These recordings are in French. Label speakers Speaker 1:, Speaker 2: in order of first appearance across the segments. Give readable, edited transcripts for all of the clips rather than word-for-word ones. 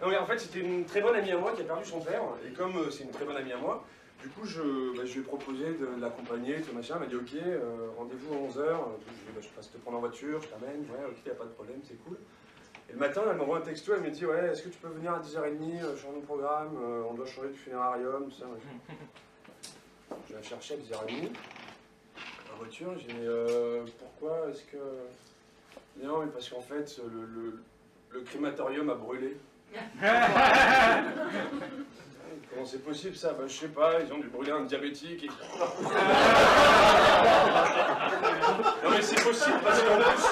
Speaker 1: Non mais en fait c'était une très bonne amie à moi qui a perdu son père, et comme c'est une très bonne amie à moi, du coup je lui ai proposé de l'accompagner, tout machin, elle m'a dit ok, rendez-vous à 11h, je lui ai dit je passe te prendre en voiture, je t'amène, ouais ok, y a pas de problème, c'est cool. Et le matin elle m'envoie un texto, elle me dit ouais, est-ce que tu peux venir à 10h30, changer mon programme, on doit changer du funérarium, tout ça. Je vais la chercher à 10h30, en voiture, j'ai dit pourquoi est-ce que... Non mais parce qu'en fait le crématorium a brûlé. Comment c'est possible ça? Bah, je sais pas, ils ont dû brûler un diabétique et... Non mais c'est possible parce qu'en plus,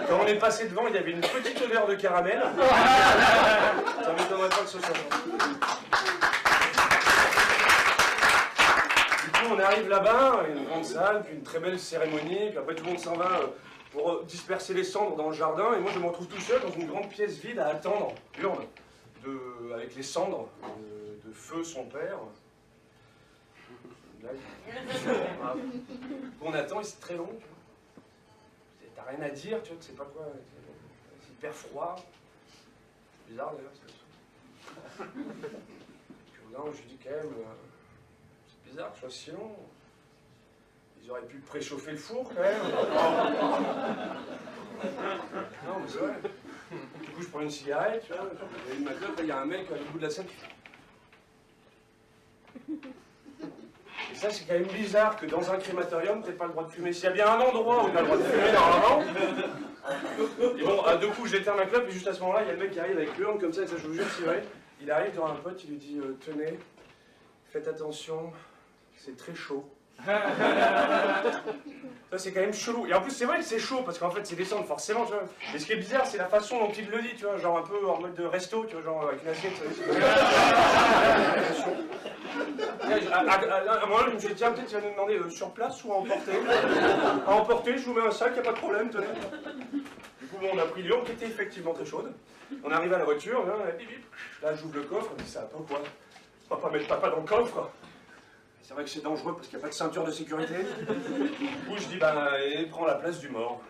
Speaker 1: quand on est passé devant, il y avait une petite odeur de caramel. Ça m'étonnerait pas que ce soit ça. Du coup on arrive là-bas, une grande salle, puis une très belle cérémonie, puis après tout le monde s'en va pour disperser les cendres dans le jardin, et moi je me retrouve tout seul dans une grande pièce vide à attendre l'urne, avec les cendres de feu son père. On attend et c'est très long, tu vois. T'as rien à dire, tu vois, tu sais pas quoi, c'est hyper froid. C'est bizarre d'ailleurs, c'est puis non, je lui dis quand même, c'est bizarre que ce soit si long. Ils auraient pu préchauffer le four quand même. Non mais c'est vrai. Du coup je prends une cigarette, tu vois, et ma clope, il y a un mec à l'autre bout de la salle qui fait. Et ça c'est quand même bizarre que dans un crématorium, t'aies pas le droit de fumer. S'il y a bien un endroit où on a le droit de fumer normalement. Et bon, à deux coups je l'éteins ma clope, et juste à ce moment-là, il y a le mec qui arrive avec l'urne comme ça, et ça je vous jure c'est vrai. Il arrive devant un pote, il lui dit tenez, faites attention, c'est très chaud. Ça c'est quand même chelou. Et en plus c'est vrai que c'est chaud parce qu'en fait c'est descendre forcément, tu vois. Et ce qui est bizarre c'est la façon dont il le dit, tu vois, genre un peu en mode de resto, tu vois, genre avec une assiette. Moi je me suis dit tiens peut-être tu vas nous demander sur place ou à emporter. À emporter, je vous mets un sac, y a pas de problème, tenez. Du coup bon, on a pris l'urne qui était effectivement très chaude. On arrive à la voiture, là j'ouvre le coffre, on dit ça va pas ou quoi? On va pas mettre papa dans le coffre. C'est vrai que c'est dangereux parce qu'il n'y a pas de ceinture de sécurité. Du coup, je dis, ben, et prends la place du mort.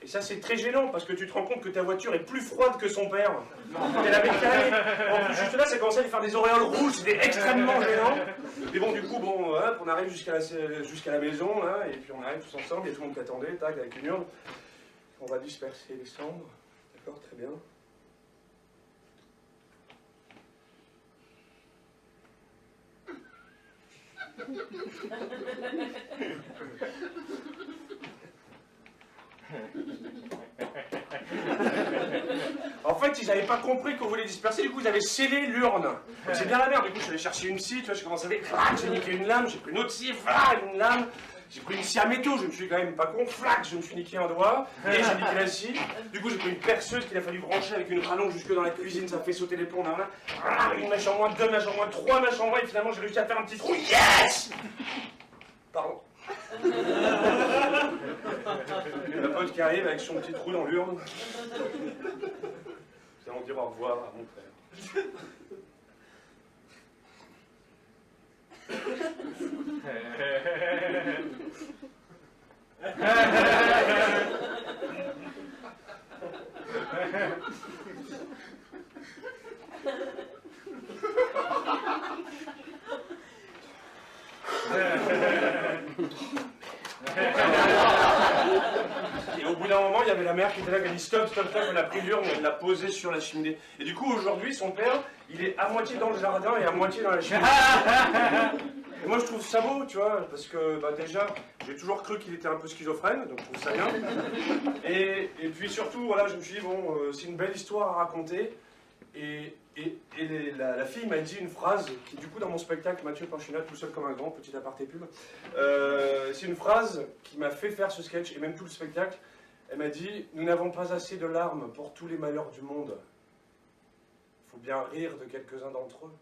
Speaker 1: Et ça, c'est très gênant parce que tu te rends compte que ta voiture est plus froide que son père. Elle avait calé. En plus, juste là, ça commençait à lui faire des auréoles rouges. C'était extrêmement gênant. Et bon, du coup, bon, hop, on arrive jusqu'à la maison, là, et puis on arrive tous ensemble, il y a tout le monde qui attendait, tac, avec une urne. On va disperser les cendres. D'accord, très bien. En fait, ils n'avaient pas compris qu'on voulait disperser, du coup ils avaient scellé l'urne. C'est bien la merde, du coup je suis allé chercher une scie, tu vois, j'ai commencé avec, j'ai niqué une lame, j'ai pris une autre scie, une lame, j'ai pris une scie à métaux, je me suis quand même pas con, je me suis niqué un doigt, et j'ai niqué la scie. Du coup j'ai pris une perceuse qu'il a fallu brancher avec une rallonge jusque dans la cuisine, ça fait sauter les plombs, une mèche en moins, deux mèches en moins, trois mèches en moins, et finalement j'ai réussi à faire un petit trou, yes! Pardon. La pote qui arrive avec son petit trou dans l'urne. Nous allons dire au revoir à mon frère. Et au bout d'un moment, il y avait la mère qui était là, qui a dit stop, stop, stop, elle a pris l'urne et elle l'a posée sur la cheminée. Et du coup, aujourd'hui, son père, il est à moitié dans le jardin et à moitié dans la cheminée. Et moi, je trouve ça beau, tu vois, parce que bah, déjà, j'ai toujours cru qu'il était un peu schizophrène, donc je trouve ça bien. Et puis surtout, voilà, je me suis dit, bon, c'est une belle histoire à raconter. Et la fille m'a dit une phrase qui, du coup, dans mon spectacle, Mathieu Panchinat, tout seul comme un grand, petit aparté pub, c'est une phrase qui m'a fait faire ce sketch, et même tout le spectacle. Elle m'a dit « Nous n'avons pas assez de larmes pour tous les malheurs du monde. Il faut bien rire de quelques-uns d'entre eux. »